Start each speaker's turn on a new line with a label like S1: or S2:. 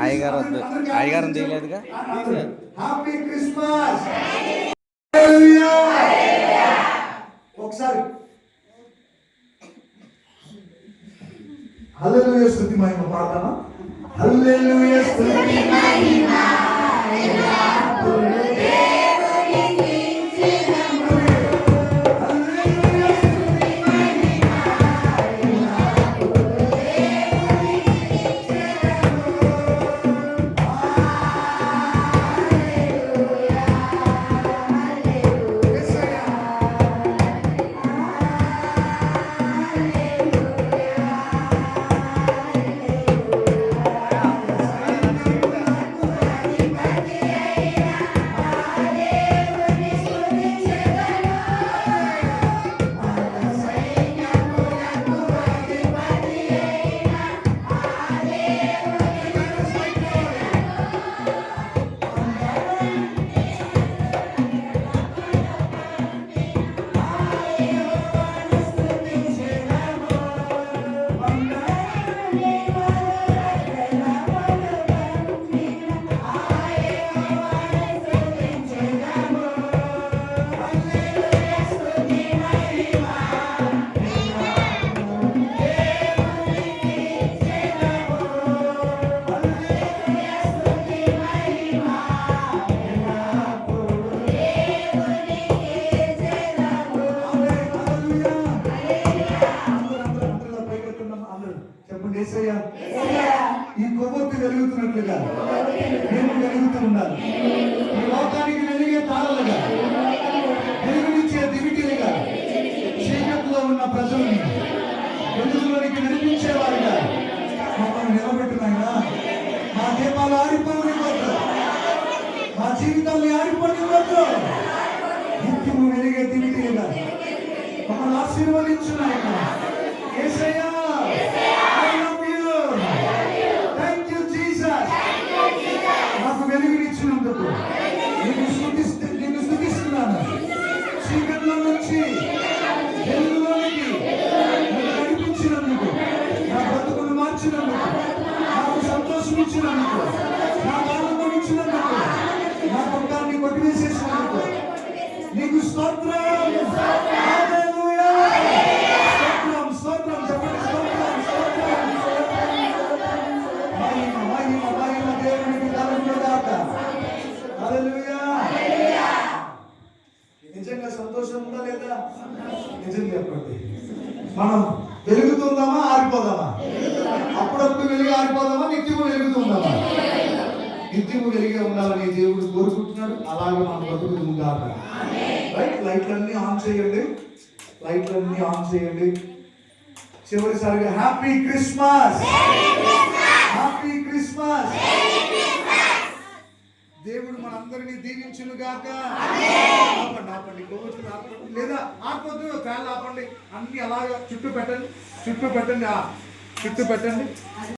S1: అయ్యగారం తీయలేదుగా.
S2: Happy Christmas. ఒకసారి హల్లెలూయా స్తుతి మహిమ ప్రార్థన. హల్లెలూయా స్తుతి మహిమ ఎల్లప్పుడూ దేవునికి చెందును. హల్లెలూయా స్తుతి మహిమ ఎల్లప్పుడూ దేవునికి చెందును. హల్లెలూయా ఈ కొవ్వొత్తి వెలుగుతున్నట్లుగా నేను వెలుగుతూ ఉన్నాను. ఈ లోకానికి వెలిగే తారలుగా, వెలుగునిచ్చే దివిటీలుగా, చీకట్లో ఉన్న ప్రజల్ని వెలుగులోనికి నడిపించేవారుగా మమ్మల్ని నిలబెట్టినాయినా. మా దీపాలు ఆరిపోనివ్వద్దు, మా జీవితాన్ని ఆరిపోనివ్వద్దు. నిత్యము వెలిగే దివిటీలుగా మమ్మల్ని ఆశీర్వదించున్నాయినా. యేసయ్యా వెలుగునిచ్చినందుకు నిన్ను స్తుతిస్తున్నాను. చీకట్లో నుంచి వెలుగులోనికి నడిపించినందుకు, నా బతుకును మార్చినందుకు, నాకు సంతోషం ఇచ్చినందుకు, నాకు ఆనందం ఇచ్చినందుకు, నా దుఃఖాన్ని కొట్టివేసేసినందుకు నీకు స్తోత్రం. హల్లెలూయా. స్తోత్రం స్తోత్రం చెప్పండి. స్తోత్రం స్తోత్రం. నిజం చెప్పండి, మనం వెలుగుతుందామా ఆరిపోదామా? అప్పుడప్పుడు వెలిగి ఆరిపోదామా? నిత్యము వెలుగుతుందామా? నిత్యము వెలిగే ఉండాలని దేవుడు కోరుకుంటున్నాడు. అలాగే మనం బతుకుతుందాక. రైట్, లైట్లన్నీ ఆన్ చేయండి, లైట్లన్నీ ఆన్ చేయండి. చివరిసారిగా హ్యాపీ క్రిస్మస్, హ్యాపీ క్రిస్మస్. దేవుడు మనందరినీ దీవించును గాక. ఆపండి ఆపండి, కొవ్వొత్తులు ఆపండి, లేదా ఆపొద్దు, ఫ్యాన్లు ఆపండి, అన్ని అలాగా చుట్టూ పెట్టండి, చుట్టూ పెట్టండి, చుట్టూ పెట్టండి.